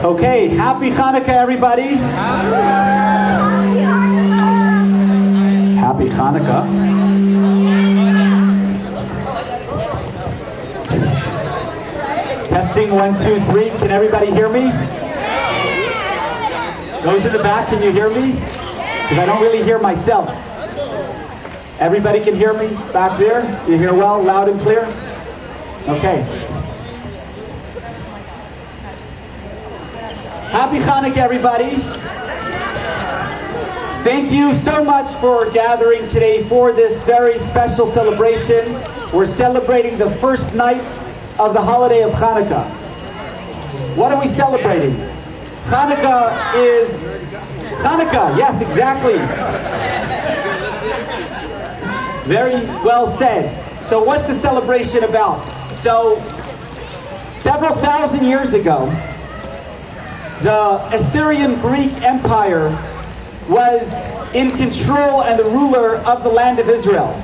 Okay, happy Chanukah, everybody. Happy Chanukah. Testing 1, 2, 3. Can everybody hear me? Those in the back, can you hear me? Because I don't really hear myself. Everybody can hear me back there? You hear well, loud and clear? Okay. Happy Chanukah, everybody. Thank you so much for gathering today for this very special celebration. We're celebrating the first night of the holiday of Chanukah. What are we celebrating? Chanukah is Chanukah. Yes, exactly. Very well said. So what's the celebration about? So several thousand years ago, the Assyrian Greek Empire was in control and the ruler of the land of Israel.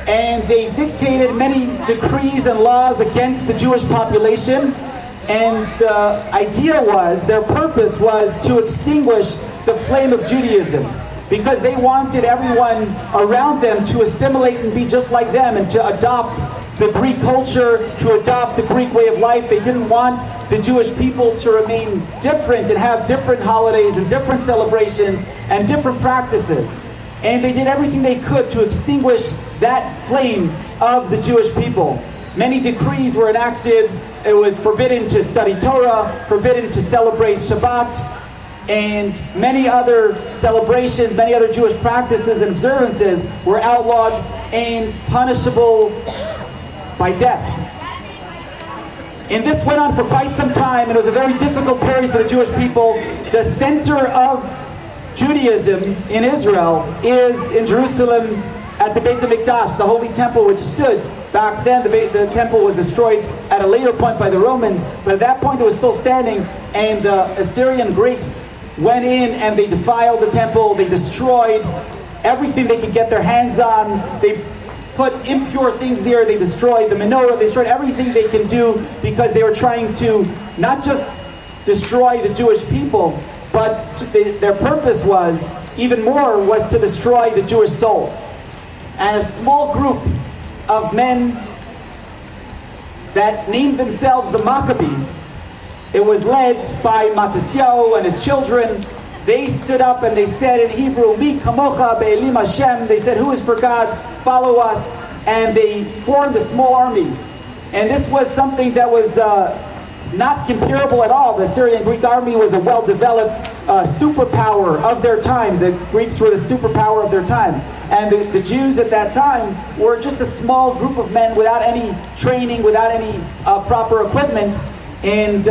And they dictated many decrees and laws against the Jewish population. And the idea was, their purpose was to extinguish the flame of Judaism, because they wanted everyone around them to assimilate and be just like them and to adopt the Greek culture, to adopt the Greek way of life. They didn't want the Jewish people to remain different and have different holidays and different celebrations and different practices. And they did everything they could to extinguish that flame of the Jewish people. Many decrees were enacted. It was forbidden to study Torah, forbidden to celebrate Shabbat, and many other celebrations, many other Jewish practices and observances were outlawed and punishable by death. And this went on for quite some time, and it was a very difficult period for the Jewish people. The center of Judaism in Israel is in Jerusalem at the Beit HaMikdash, the Holy Temple, which stood back then. The temple was destroyed at a later point by the Romans, but at that point it was still standing, and the Assyrian Greeks went in and they defiled the temple. They destroyed everything they could get their hands on. They put impure things there. They destroyed the Menorah. They destroyed everything they can do, because they were trying to not just destroy the Jewish people, but their purpose was, even more, was to destroy the Jewish soul. And a small group of men that named themselves the Maccabees, it was led by Matisyahu and his children. They stood up and they said in Hebrew, Mi kamocha be'elim Hashem. They said, who is for God? Follow us. And they formed a small army. And this was something that was not comparable at all. The Syrian Greek army was a well-developed superpower of their time. The Greeks were the superpower of their time. And the Jews at that time were just a small group of men without any training, without any proper equipment. And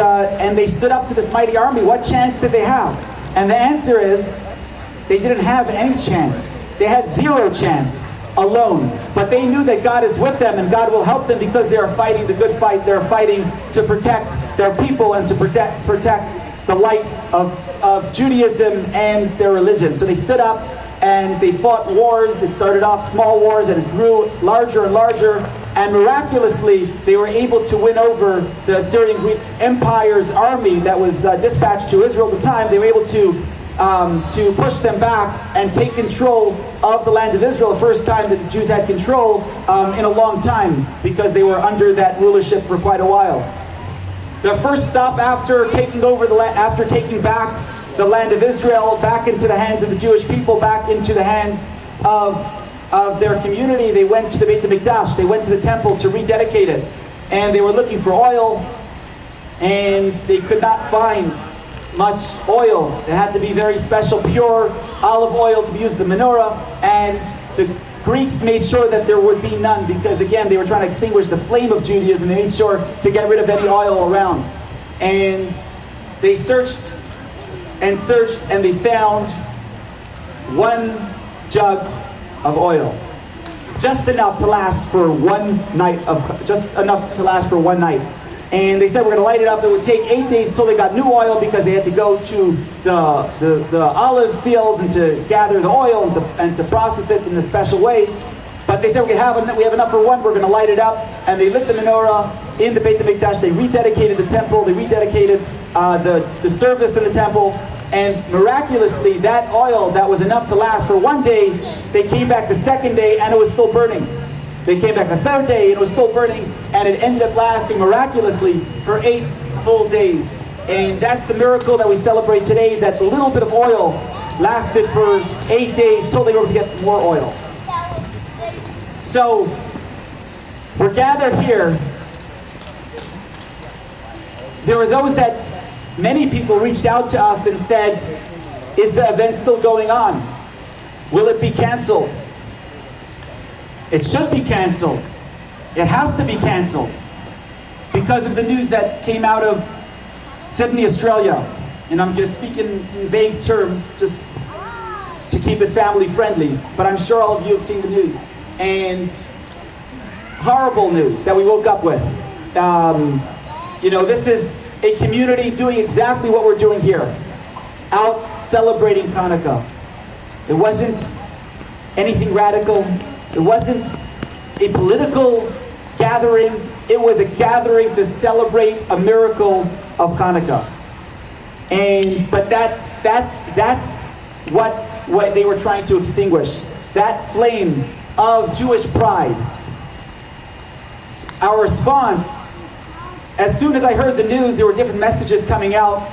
they stood up to this mighty army. What chance did they have? And the answer is, they didn't have any chance. They had zero chance alone. But they knew that God is with them and God will help them, because they are fighting the good fight. They're fighting to protect their people and to protect the light of Judaism and their religion. So they stood up and they fought wars. It started off small wars and it grew larger and larger. And miraculously, they were able to win over the Assyrian Greek Empire's army that was dispatched to Israel at the time. They were able to push them back and take control of the land of Israel, the first time that the Jews had control in a long time, because they were under that rulership for quite a while. The first stop after taking over after taking back the land of Israel back into the hands of the Jewish people, back into the hands of their community, they went to the Beit HaMikdash. They went to the temple to rededicate it. And they were looking for oil, and they could not find much oil. It had to be very special, pure olive oil to be used in the menorah. And the Greeks made sure that there would be none, because again, they were trying to extinguish the flame of Judaism. They made sure to get rid of any oil around. And they searched and searched, and they found one jug of oil, just enough to last for one night. And they said, we're going to light it up. It would take 8 days till they got new oil, because they had to go to the olive fields and to gather the oil and to process it in a special way. But they said, we have enough for one. We're going to light it up. And they lit the menorah in the Beit HaMikdash. They rededicated the temple. They rededicated the service in the temple, and miraculously that oil that was enough to last for one day, they came back the second day and it was still burning. They came back the third day and it was still burning, and it ended up lasting miraculously for 8 full days. And that's the miracle that we celebrate today, that the little bit of oil lasted for 8 days till they were able to get more oil. So we're gathered here. There were those that, many people reached out to us and said, is the event still going on? Will it be canceled? It should be canceled. It has to be canceled because of the news that came out of Sydney, Australia. And I'm going to speak in vague terms just to keep it family friendly, but I'm sure all of you have seen the news. And horrible news that we woke up with. You know, this is a community doing exactly what we're doing here, out celebrating Chanukah. It wasn't anything radical. It wasn't a political gathering. It was a gathering to celebrate a miracle of Chanukah. But that's what they were trying to extinguish. That flame of Jewish pride. Our response, as soon as I heard the news, there were different messages coming out,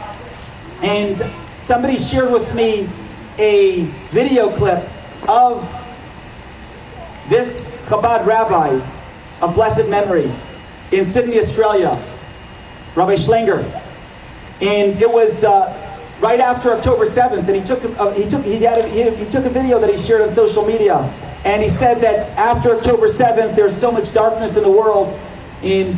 and somebody shared with me a video clip of this Chabad rabbi of blessed memory in Sydney, Australia, Rabbi Schlenger. And it was right after October 7th, and he took a video that he shared on social media, and he said that after October 7th, there's so much darkness in the world, and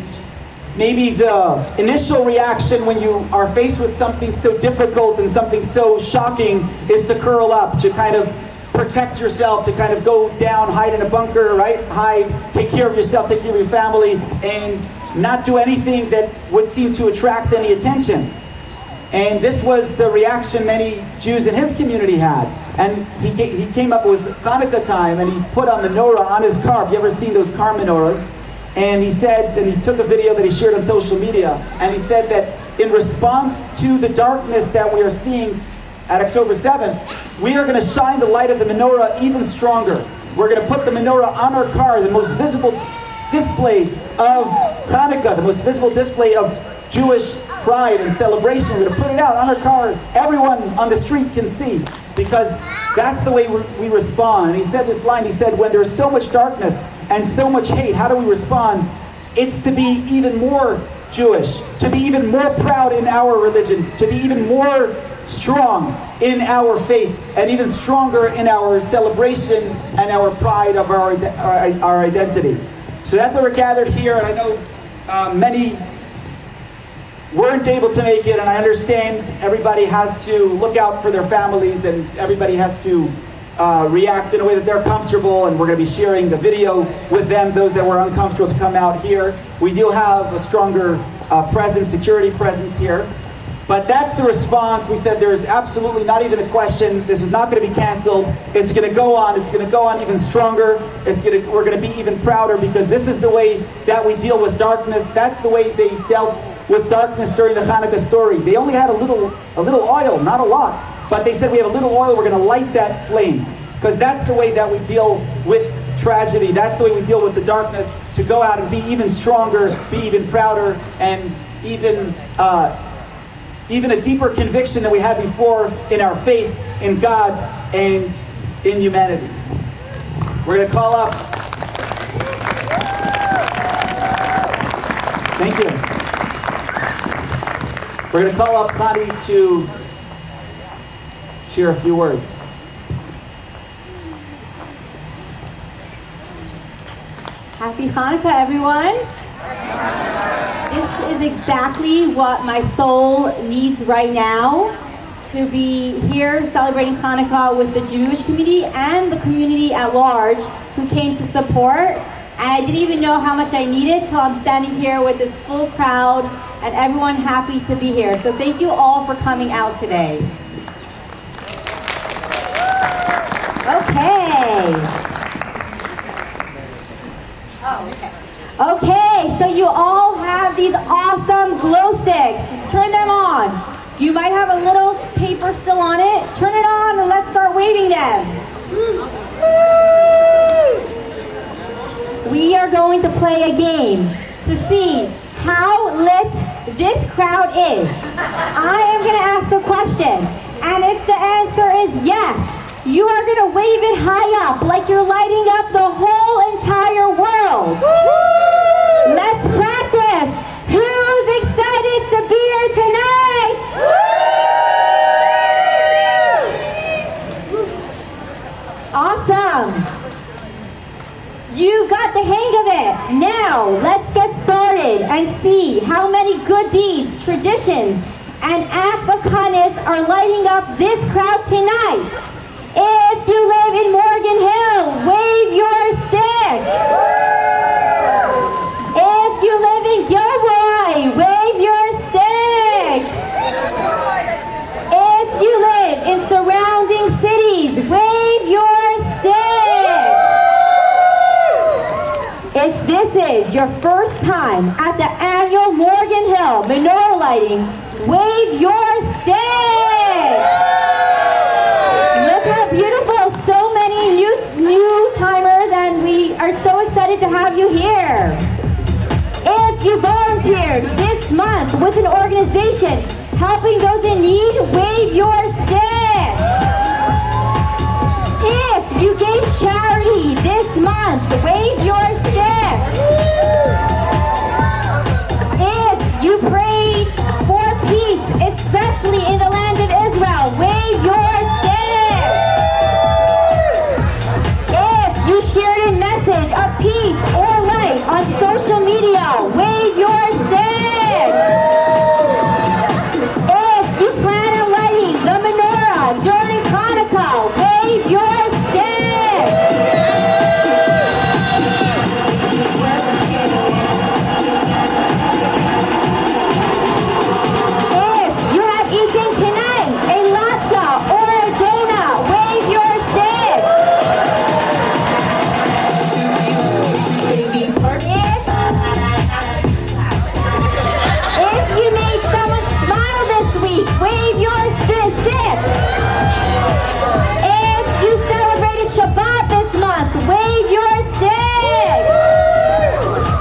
maybe the initial reaction when you are faced with something so difficult and something so shocking is to curl up, to kind of protect yourself, to kind of go down, hide in a bunker, right? Hide, take care of yourself, take care of your family, and not do anything that would seem to attract any attention. And this was the reaction many Jews in his community had. And he came up, it was Chanukah time, and he put a menorah on his car. Have you ever seen those car menorahs? And he said, and he took a video that he shared on social media, and he said that in response to the darkness that we are seeing at October 7th, we are going to shine the light of the menorah even stronger. We're going to put the menorah on our car, the most visible display of Chanukah, the most visible display of Jewish pride and celebration. We're going to put it out on our car. Everyone on the street can see, because that's the way we respond. And he said this line, he said, when there's so much darkness and so much hate, how do we respond? It's to be even more Jewish, to be even more proud in our religion, to be even more strong in our faith, and even stronger in our celebration and our pride of our identity. So that's why we're gathered here, and I know many weren't able to make it, and I understand everybody has to look out for their families, and everybody has to react in a way that they're comfortable, and we're going to be sharing the video with them, those that were uncomfortable to come out here. We do have a stronger presence, security presence here. But that's the response. We said there's absolutely not even a question. This is not going to be canceled. It's going to go on. It's going to go on even stronger. We're going to be even prouder, because this is the way that we deal with darkness. That's the way they dealt with darkness during the Chanukah story. They only had a little oil, not a lot. But they said, we have a little oil, we're going to light that flame. Because that's the way that we deal with tragedy. That's the way we deal with the darkness, to go out and be even stronger, be even prouder, and even a deeper conviction than we had before in our faith in God and in humanity. We're going to call up. Thank you. We're going to call up Connie to share a few words. Happy Hanukkah, everyone. This is exactly what my soul needs right now, to be here celebrating Hanukkah with the Jewish community and the community at large who came to support. And I didn't even know how much I needed till I'm standing here with this full crowd and everyone happy to be here. So thank you all for coming out today. Okay, so you all have have these awesome glow sticks. Turn them on. You might have a little paper still on it. Turn it on and let's start waving them. We are going to play a game to see how lit this crowd is. I am going to ask a question, and if the answer is yes, you are going to wave it high up like you're lighting up the whole entire world. Let's practice. Who's excited to be here tonight? Awesome. You got the hang of it. Now, let's get started and see how many good deeds, traditions, and acts of kindness are lighting up this crowd tonight. If you live in Morgan Hill, wave your stick. If you live in Gilroy, wave your stick. If you live in surrounding cities, wave your stick. If this is your first time at the annual Morgan Hill Menorah lighting, wave your stick. Look how beautiful, so many new timers, and we are so excited to have you here. If you volunteered this month with an organization helping those in need, wave your stick. If you gave charity this month, wave your stick. If you prayed for peace, especially in the land of Israel, wave your stick. If you shared a message of peace or light on social media, wave your stick. If you plan on lighting the menorah during Chanukah, wave your stick. If you have eaten tonight a latke or a donut, wave your stick. If you made someone smile this week, wave your stick. If you celebrated Shabbat this month, wave your stick.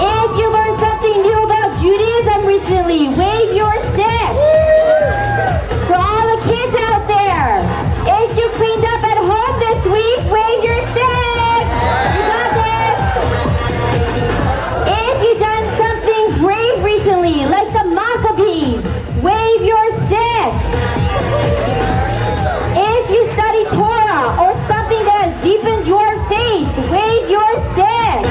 If you learned something new about Judaism recently, wave your stick. For all the kids out there, if you cleaned up at home this week, wave your stick. You got this. If you've done something brave recently, like the Maccabees, wave your stick. If you study Torah or something that has deepened your faith, wave your stick.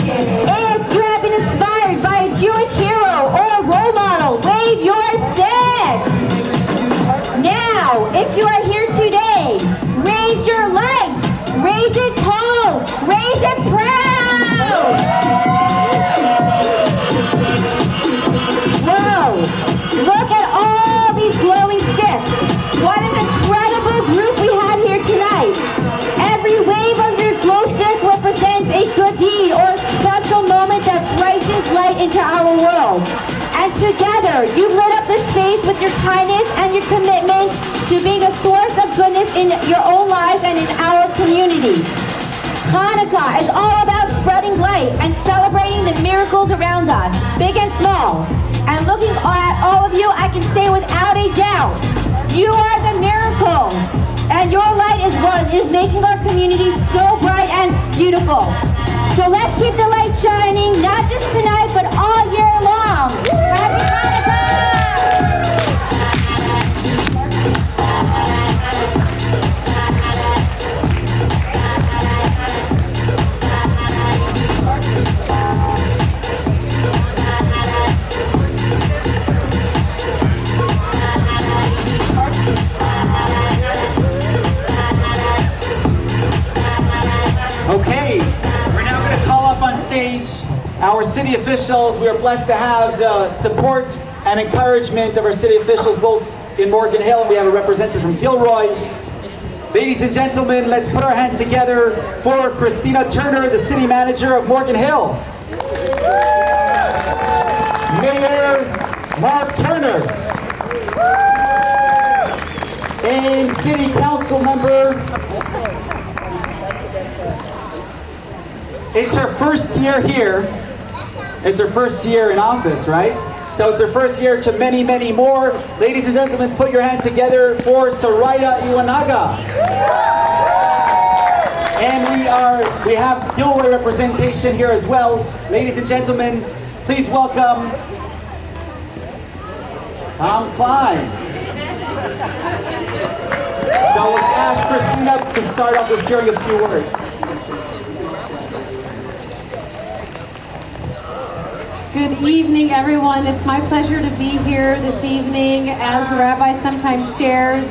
If you have been inspired by a Jewish hero or a role model, wave your stick. Now, if you are here today, raise your leg, raise it tall, raise it proud. Whoa, look at all these glowing sticks. What an incredible group we have here tonight. Every wave of your glow stick represents a good deed or a special moment that brightens light into our world. And together, you've lit up the space with your kindness and your commitment to being a source of goodness in your own lives and in our community. Chanukah is all about spreading light and celebrating the miracles around us, big and small. And looking at all of you, I can say without a doubt, you are the miracle. And your light is what is making our community so bright and beautiful. So let's keep the light shining, not just tonight, but all year long. Happy Chanukah! Okay, we're now going to call up on stage our city officials. We are blessed to have the support and encouragement of our city officials both in Morgan Hill, and we have a representative from Gilroy. Ladies and gentlemen, let's put our hands together for Christina Turner, the city manager of Morgan Hill. Mark Turner. AIM City Council member. It's her first year here. It's her first year in office, right? So it's her first year to many, many more. Ladies and gentlemen, put your hands together for Soraya Iwanaga. And we have Gilroy representation here as well. Ladies and gentlemen, please welcome Tom Klein. So let's ask Christina to start off with sharing a few words. Good evening, everyone. It's my pleasure to be here this evening. As the rabbi sometimes shares,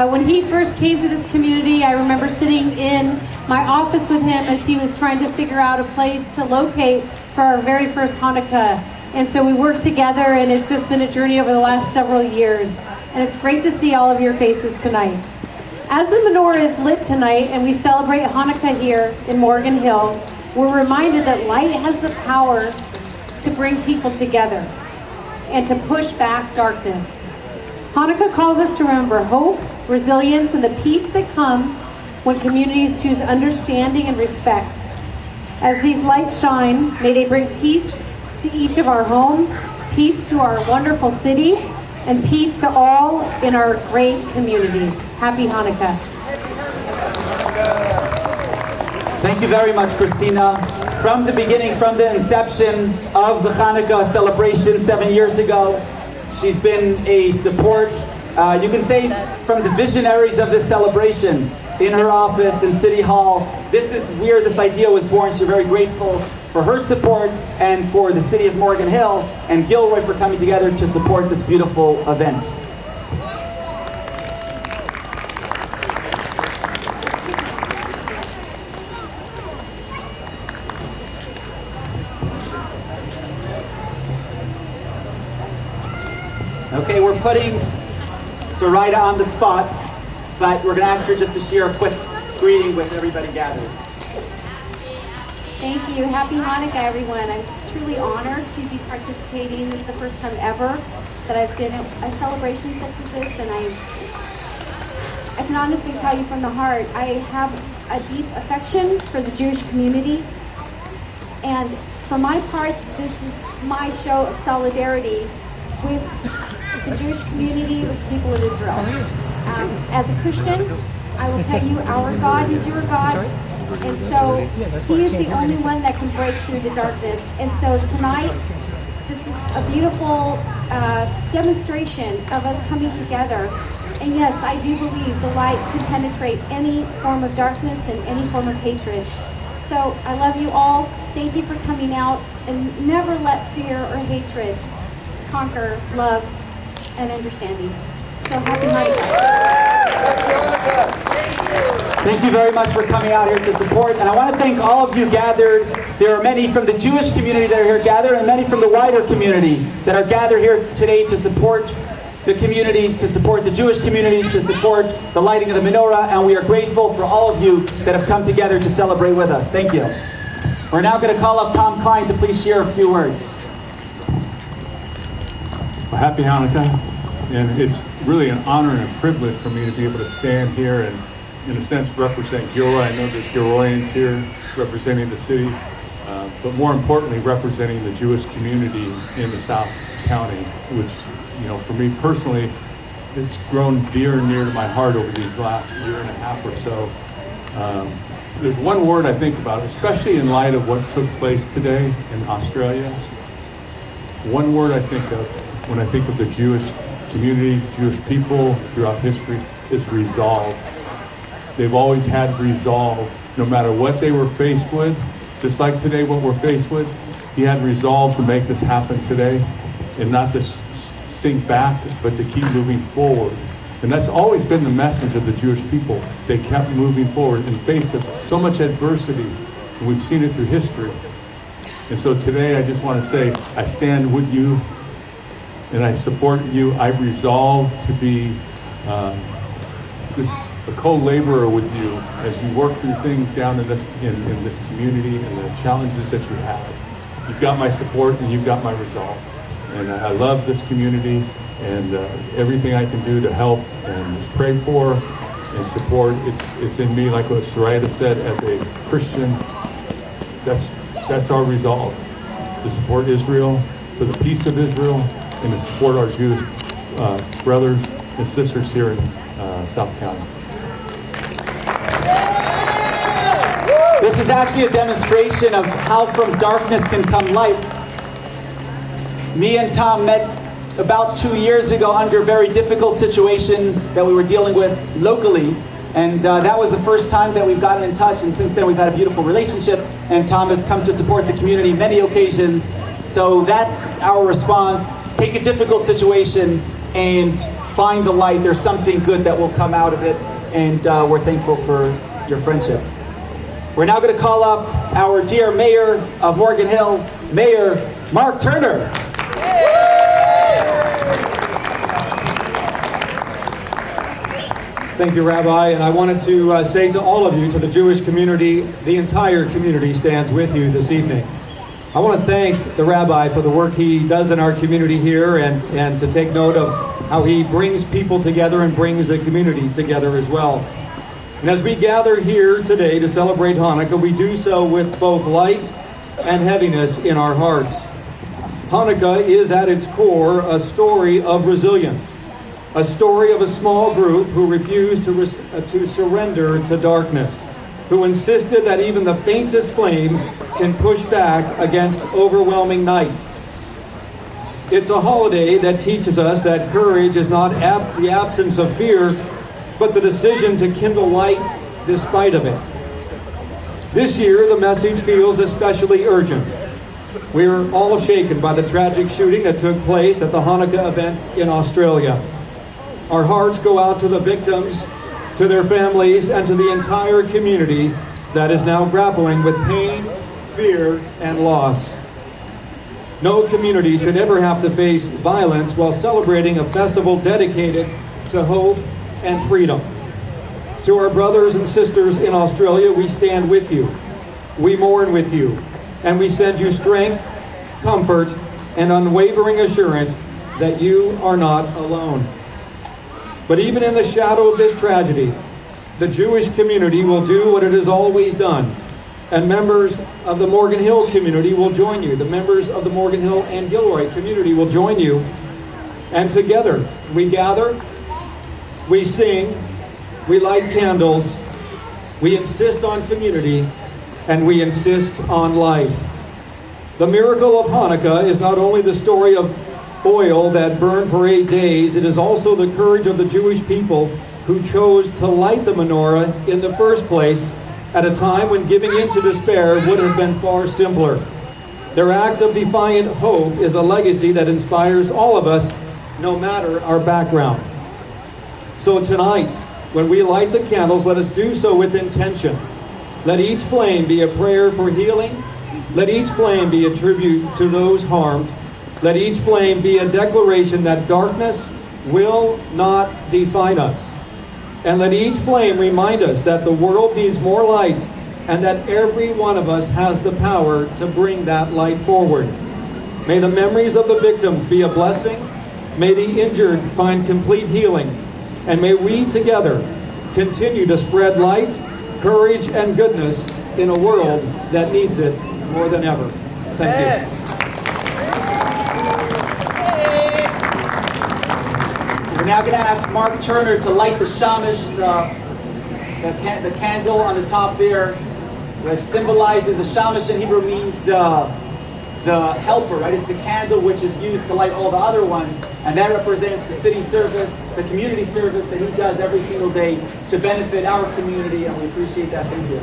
when he first came to this community, I remember sitting in my office with him as he was trying to figure out a place to locate for our very first Hanukkah. And so we worked together, and it's just been a journey over the last several years. And it's great to see all of your faces tonight. As the menorah is lit tonight and we celebrate Hanukkah here in Morgan Hill, we're reminded that light has the power to bring people together and to push back darkness. Hanukkah calls us to remember hope, resilience, and the peace that comes when communities choose understanding and respect. As these lights shine, may they bring peace to each of our homes, peace to our wonderful city, and peace to all in our great community. Happy Hanukkah. Thank you very much, Christina. From the beginning, from the inception of the Chanukah celebration 7 years ago, she's been a support, you can say from the visionaries of this celebration in her office in City Hall. This is where this idea was born. She's very grateful for her support and for the city of Morgan Hill and Gilroy for coming together to support this beautiful event. Okay, we're putting Soraya on the spot, but we're going to ask her just to share a quick greeting with everybody gathered. Thank you. Happy Hanukkah, everyone. I'm truly honored to be participating. This is the first time ever that I've been at a celebration such as this, and I can honestly tell you from the heart, I have a deep affection for the Jewish community, and for my part, this is my show of solidarity with the Jewish community, with the people of Israel. As a Christian, I will tell you, our God is your God, and so He is the only one that can break through the darkness. And so tonight, this is a beautiful demonstration of us coming together. And yes, I do believe the light can penetrate any form of darkness and any form of hatred. So I love you all. Thank you for coming out, and never let fear or hatred conquer love and understanding. So happy Hanukkah. Thank you very much for coming out here to support. And I want to thank all of you gathered. There are many from the Jewish community that are here gathered, and many from the wider community that are gathered here today to support the community, to support the Jewish community, to support the lighting of the menorah. And we are grateful for all of you that have come together to celebrate with us. Thank you. We're now going to call up Tom Klein to please share a few words. Well, happy Hanukkah, and it's really an honor and a privilege for me to be able to stand here and, in a sense, represent Gilroy. I know there's Gilroyans here representing the city, but more importantly, representing the Jewish community in the South County, which, you know, for me personally, it's grown dear and near to my heart over these last year and a half or so. There's one word I think about, especially in light of what took place today in Australia. One word I think of when I think of the Jewish community, Jewish people throughout history, is resolve. They've always had resolve, no matter what they were faced with. Just like today, what we're faced with, he had resolve to make this happen today, and not to sink back, but to keep moving forward. And that's always been the message of the Jewish people. They kept moving forward in face of so much adversity, and we've seen it through history. And so today, I just want to say, I stand with you, and I support you. I resolve to be a co-laborer with you as you work through things down in this community and the challenges that you have. You've got my support and you've got my resolve. And I love this community, and everything I can do to help and pray for and support, it's in me, like what Soraya said, as a Christian. That's our resolve, to support Israel, for the peace of Israel, and to support our Jewish brothers and sisters here in South County. This is actually a demonstration of how from darkness can come light. Me and Tom met about 2 years ago under a very difficult situation that we were dealing with locally. And that was the first time that we've gotten in touch, and since then we've had a beautiful relationship, and Tom has come to support the community many occasions. So that's our response. Take a difficult situation and find the light. There's something good that will come out of it, and we're thankful for your friendship. We're now going to call up our dear Mayor of Morgan Hill, Mayor Mark Turner. Thank you, Rabbi, and I wanted to say to all of you, to the Jewish community, the entire community stands with you this evening. I want to thank the Rabbi for the work he does in our community here, and to take note of how he brings people together and brings the community together as well. And as we gather here today to celebrate Hanukkah, we do so with both light and heaviness in our hearts. Hanukkah is at its core a story of resilience. A story of a small group who refused to surrender to darkness, who insisted that even the faintest flame can push back against overwhelming night. It's a holiday that teaches us that courage is not the absence of fear, but the decision to kindle light despite of it. This year, the message feels especially urgent. We are all shaken by the tragic shooting that took place at the Hanukkah event in Australia. Our hearts go out to the victims, to their families, and to the entire community that is now grappling with pain, fear, and loss. No community should ever have to face violence while celebrating a festival dedicated to hope and freedom. To our brothers and sisters in Australia, we stand with you. We mourn with you, and we send you strength, comfort, and unwavering assurance that you are not alone. But even in the shadow of this tragedy, the Jewish community will do what it has always done, and members of the Morgan Hill community will join you. The members of the Morgan Hill and Gilroy community will join you, and together we gather, we sing, we light candles, we insist on community, and we insist on life. The miracle of Hanukkah is not only the story of oil that burned for 8 days, it is also the courage of the Jewish people who chose to light the menorah in the first place at a time when giving in to despair would have been far simpler. Their act of defiant hope is a legacy that inspires all of us, no matter our background. So tonight, when we light the candles, let us do so with intention. Let each flame be a prayer for healing. Let each flame be a tribute to those harmed. Let each flame be a declaration that darkness will not define us. And let each flame remind us that the world needs more light, and that every one of us has the power to bring that light forward. May the memories of the victims be a blessing. May the injured find complete healing. And may we together continue to spread light, courage, and goodness in a world that needs it more than ever. Thank you. We're now going to ask Mark Turner to light the shamash, the candle on the top there, which symbolizes, the shamash in Hebrew means the helper, right? It's the candle which is used to light all the other ones, and that represents the city service, the community service that he does every single day to benefit our community, and we appreciate that. Thank you.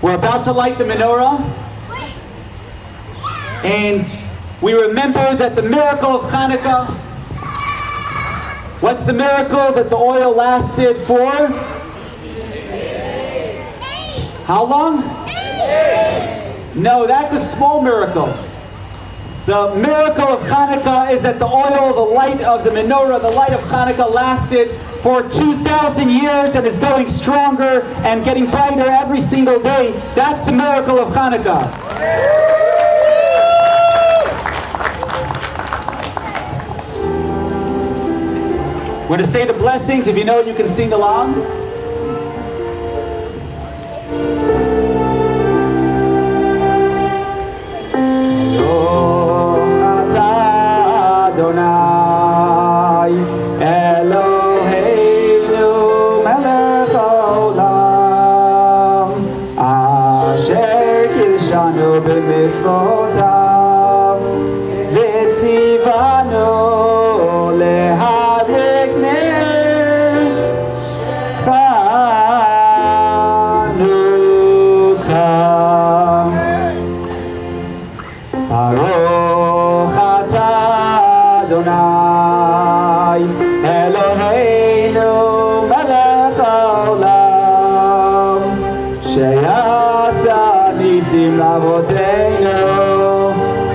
We're about to light the menorah, and we remember that the miracle of Chanukah, what's the miracle? That the oil lasted for? How long? No, that's a small miracle. The miracle of Chanukah is that the oil, the light of the menorah, the light of Chanukah lasted for 2,000 years and is going stronger and getting brighter every single day. That's the miracle of Chanukah. We're going to say the blessings. If you know it, you can sing along. Adonai Eloheinu melech haolam asher kiddushanu b'mitzvotav v'tzivanu lehadlik ner Chanukah. Baruch Adonai Eloheinu melech haolam sheyasa nisim lavoteinu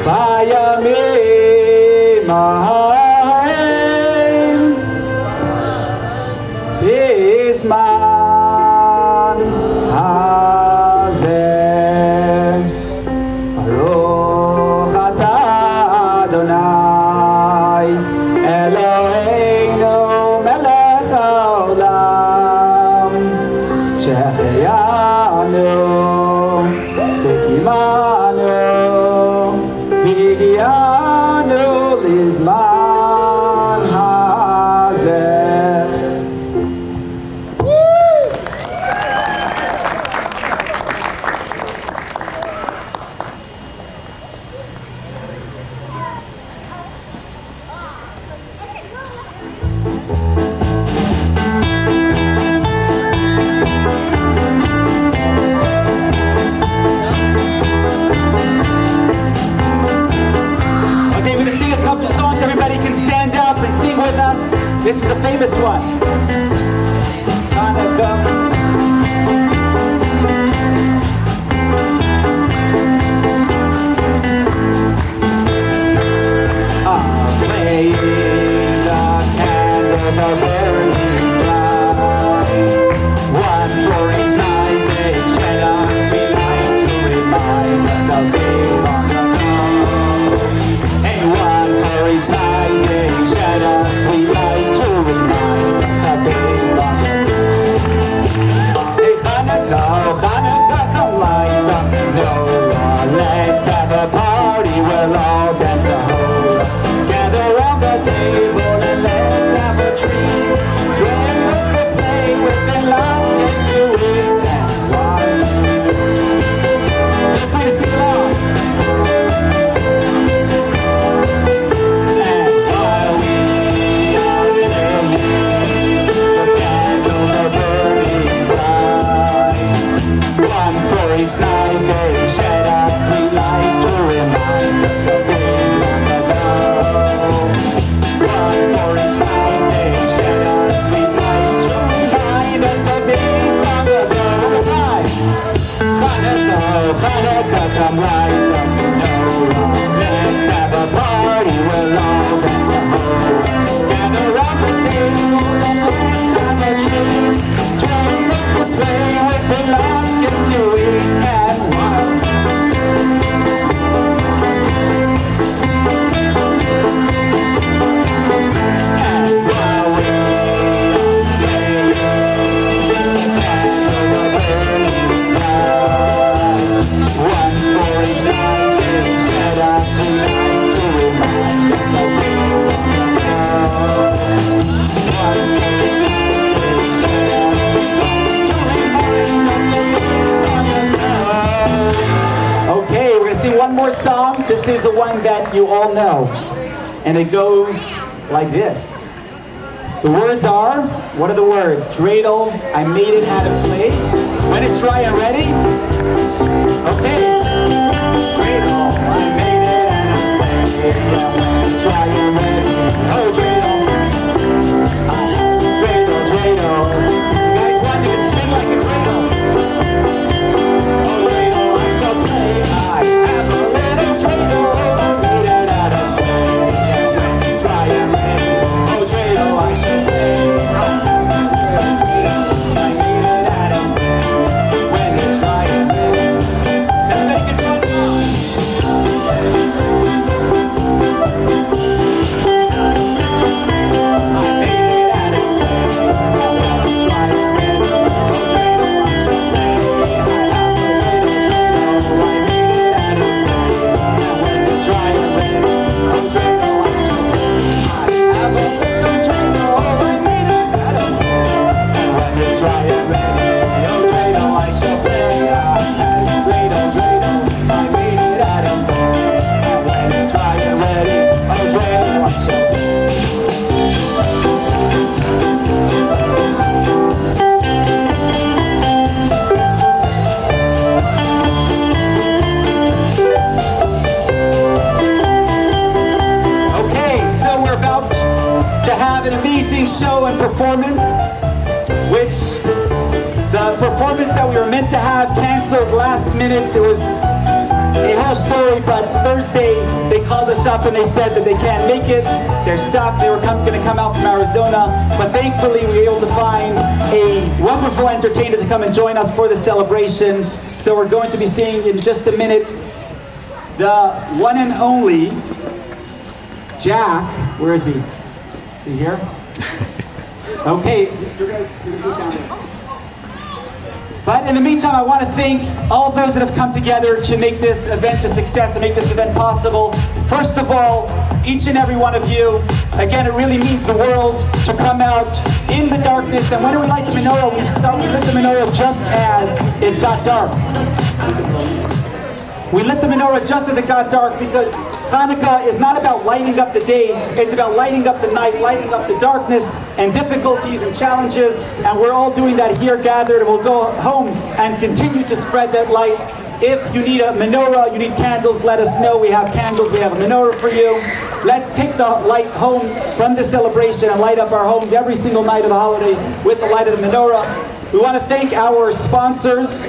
bayamim hahem bizman hazeh. Baruch Adonai Eloheinu melech haolam שהחיינו וקיימנו והגיענו לזמן הזה. Okay, we're going to sing a couple songs. Everybody can stand up and sing with us. This is a famous one. Chanukah. Playing the candles are burning bright. One for each night they shed us sweet light to remind us of days long ago. And one for each night they shed us sweet light to remind us of days long ago. Hey Chanukah, oh Chanukah, come light the menorah. Let's have a party, we'll all dance the whole. Gather around the table and let's have a treat. Join us to play with the longest to eat and wine. Let's play the sing along. And while we are playing, the candles are burning bright. One for each night they shed us sweet light to remind us of days long ago. One for each night they shed us sweet light to remind us of days long ago. Chanukah, Chanukah, come light the menorah. Let's have a party, we'll all dance the whole. Gather round the table and let's have a treat. Join us to play with the longest to eat and wine. And while we are playing, the candles are burning bright. One for each night they shed us sweet light to remind us of days long ago. One for each night they shed us sweet light to remind us of days long ago. Okay, we're gonna sing one more song. This is the one that you all know, and it goes like this. The words are, what are the words? Dreidel, I made it out of clay. When it's dry and ready. Okay. Dreidel, I made it out of clay. When it's dry and ready. Oh, dreidel. Dreidel, dreidel. You guys want me to spin like a dreidel? Oh, dreidel, I shall play. show and performance, which the performance that we were meant to have canceled last minute. It was a whole story, but Thursday they called us up and they said that they can't make it. They're stuck. They were going to come out from Arizona, but thankfully we were able to find a wonderful entertainer to come and join us for the celebration. So we're going to be seeing in just a minute the one and only Jack. Where is he? Is he here? Okay. You're gonna go down there. But in the meantime, I want to thank all those that have come together to make this event a success and make this event possible. First of all, each and every one of you. Again, it really means the world to come out in the darkness. And when do we light the menorah? We lit the menorah just as it got dark. We lit the menorah just as it got dark because Chanukah is not about lighting up the day, it's about lighting up the night, lighting up the darkness and difficulties and challenges, and we're all doing that here gathered, and we'll go home and continue to spread that light. If you need a menorah, you need candles, let us know. We have candles, we have a menorah for you. Let's take the light home from this celebration and light up our homes every single night of the holiday with the light of the menorah. We want to thank our sponsors.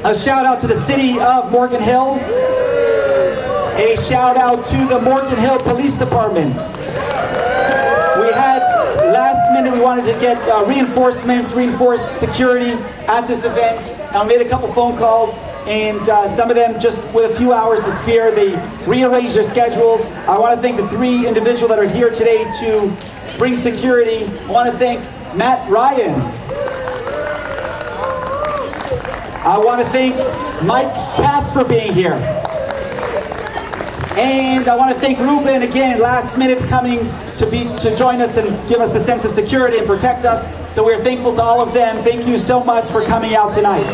A shout out to the city of Morgan Hill. A shout out to the Morgan Hill Police Department. We had, last minute, we wanted to get reinforced security at this event. And we made a couple phone calls, and some of them just with a few hours to spare, they rearranged their schedules. I want to thank the 3 individuals that are here today to bring security. I want to thank Matt Ryan. I want to thank Mike Katz for being here. And I want to thank Ruben again, last minute coming to join us and give us the sense of security and protect us. So we're thankful to all of them. Thank you so much for coming out tonight.